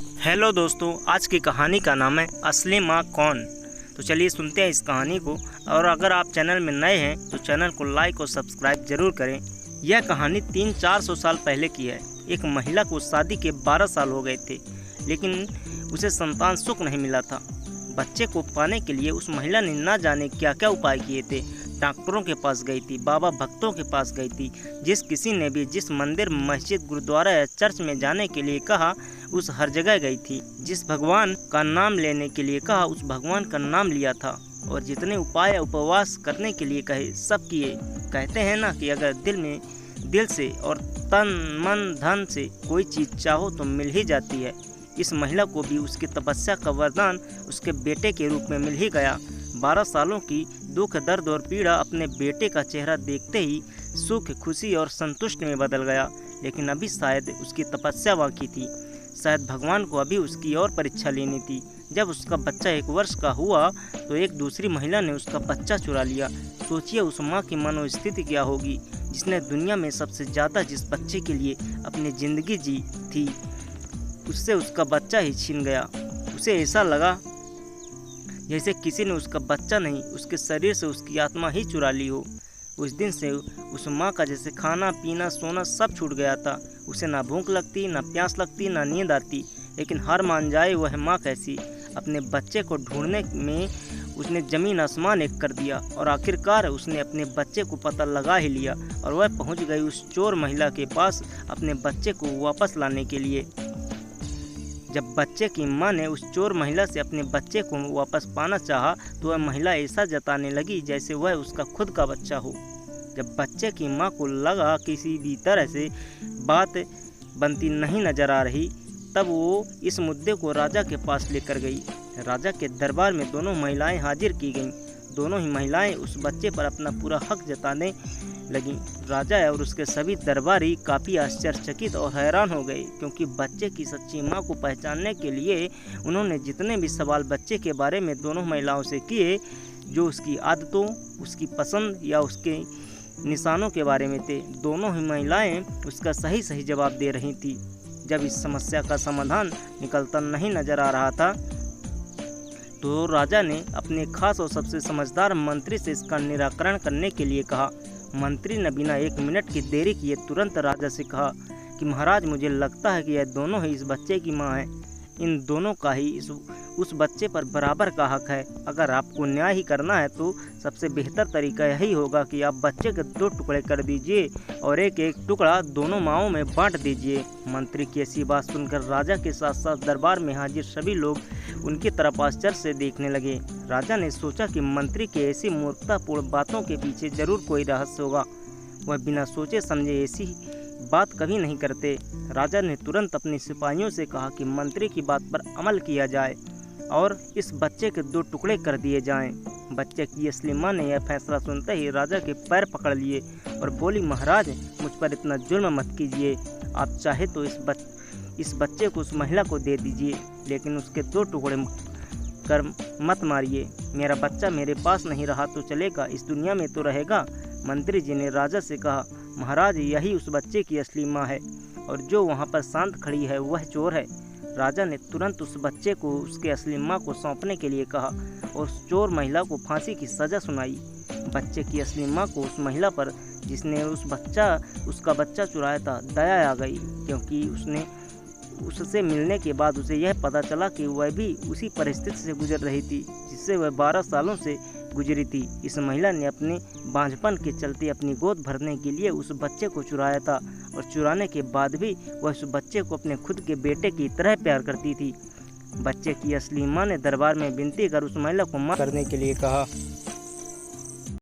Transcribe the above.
Hello दोस्तों, आज की कहानी का नाम है असली माँ कौन। तो चलिए सुनते हैं इस कहानी को। और अगर आप चैनल में नए हैं तो चैनल को लाइक और सब्सक्राइब जरूर करें। यह कहानी 300-400 साल पहले की है। एक महिला को शादी के 12 साल हो गए थे, लेकिन उसे संतान सुख नहीं मिला था। बच्चे को पाने के लिए उस महिला ने ना जाने क्या क्या उपाय किए थे। डॉक्टरों के पास गई थी, बाबा भक्तों के पास गई थी। जिस किसी ने भी जिस मंदिर, मस्जिद, गुरुद्वारा या चर्च में जाने के लिए कहा, उस हर जगह गई थी। जिस भगवान का नाम लेने के लिए कहा, उस भगवान का नाम लिया था। और जितने उपाय उपवास करने के लिए कहे, सब किए। कहते हैं ना कि अगर दिल से और तन मन धन से कोई चीज़ चाहो तो मिल ही जाती है। इस महिला को भी उसकी तपस्या का वरदान उसके बेटे के रूप में मिल ही गया। 12 सालों की दुख, दर्द और पीड़ा अपने बेटे का चेहरा देखते ही सुख, खुशी और संतुष्टि में बदल गया। लेकिन अभी शायद उसकी तपस्या बाकी थी। शायद भगवान को अभी उसकी और परीक्षा लेनी थी। जब उसका बच्चा 1 वर्ष का हुआ तो एक दूसरी महिला ने उसका बच्चा चुरा लिया। सोचिए उस माँ की मनोस्थिति क्या होगी, जिसने दुनिया में सबसे ज़्यादा जिस बच्चे के लिए अपनी ज़िंदगी जी थी, उससे उसका बच्चा ही छीन गया। उसे ऐसा लगा जैसे किसी ने उसका बच्चा नहीं, उसके शरीर से उसकी आत्मा ही चुरा ली हो। उस दिन से उस माँ का जैसे खाना पीना सोना सब छूट गया था। उसे ना भूख लगती, ना प्यास लगती, ना नींद आती। लेकिन हार मान जाए वह माँ कैसी। अपने बच्चे को ढूंढने में उसने ज़मीन आसमान एक कर दिया और आखिरकार उसने अपने बच्चे को पता लगा ही लिया। और वह पहुँच गई उस चोर महिला के पास अपने बच्चे को वापस लाने के लिए। जब बच्चे की मां ने उस चोर महिला से अपने बच्चे को वापस पाना चाहा तो वह महिला ऐसा जताने लगी जैसे वह उसका खुद का बच्चा हो। जब बच्चे की मां को लगा किसी भी तरह से बात बनती नहीं नजर आ रही, तब वो इस मुद्दे को राजा के पास लेकर गई। राजा के दरबार में दोनों महिलाएं हाजिर की गईं। दोनों ही महिलाएं उस बच्चे पर अपना पूरा हक जताने लगी। राजा और उसके सभी दरबारी काफ़ी आश्चर्यचकित और हैरान हो गए, क्योंकि बच्चे की सच्ची मां को पहचानने के लिए उन्होंने जितने भी सवाल बच्चे के बारे में दोनों महिलाओं से किए, जो उसकी आदतों, उसकी पसंद या उसके निशानों के बारे में थे, दोनों ही महिलाएं उसका सही सही जवाब दे रही थी। जब इस समस्या का समाधान निकलता नहीं नजर आ रहा था तो राजा ने अपने खास और सबसे समझदार मंत्री से इसका निराकरण करने के लिए कहा। मंत्री ने बिना 1 मिनट की देरी किए तुरंत राजा से कहा कि महाराज, मुझे लगता है कि यह दोनों ही इस बच्चे की मां है। इन दोनों का ही उस बच्चे पर बराबर का हक है। अगर आपको न्याय ही करना है तो सबसे बेहतर तरीका यही होगा कि आप बच्चे के 2 टुकड़े कर दीजिए और एक एक टुकड़ा दोनों माओं में बांट दीजिए। मंत्री की ऐसी बात सुनकर राजा के साथ साथ दरबार में हाजिर सभी लोग उनकी तरफ आश्चर्य से देखने लगे। राजा ने सोचा कि मंत्री की ऐसी मूर्खतापूर्ण बातों के पीछे जरूर कोई रहस्य होगा। वह बिना सोचे समझे ऐसी बात कभी नहीं करते। राजा ने तुरंत अपने सिपाहियों से कहा कि मंत्री की बात पर अमल किया जाए और इस बच्चे के 2 टुकड़े कर दिए जाएं। बच्चे की असली मां ने यह फैसला सुनते ही राजा के पैर पकड़ लिए और बोली, महाराज, मुझ पर इतना जुल्म मत कीजिए। आप चाहे तो इस बच्चे को उस महिला को दे दीजिए, लेकिन उसके 2 टुकड़े कर मत मारिए। मेरा बच्चा मेरे पास नहीं रहा तो चलेगा, इस दुनिया में तो रहेगा। मंत्री जी ने राजा से कहा, महाराज, यही उस बच्चे की असली माँ है और जो वहाँ पर शांत खड़ी है वह चोर है। राजा ने तुरंत उस बच्चे को उसके असली माँ को सौंपने के लिए कहा और उस चोर महिला को फांसी की सज़ा सुनाई। बच्चे की असली माँ को उस महिला पर जिसने उसका बच्चा चुराया था दया आ गई, क्योंकि उससे मिलने के बाद उसे यह पता चला कि वह भी उसी परिस्थिति से गुजर रही थी जिससे वह 12 सालों से गुजरी थी। इस महिला ने अपने बांझपन के चलते अपनी गोद भरने के लिए उस बच्चे को चुराया था और चुराने के बाद भी वह उस बच्चे को अपने खुद के बेटे की तरह प्यार करती थी। बच्चे की असली मां ने दरबार में विनती कर उस महिला को माफ करने के लिए कहा।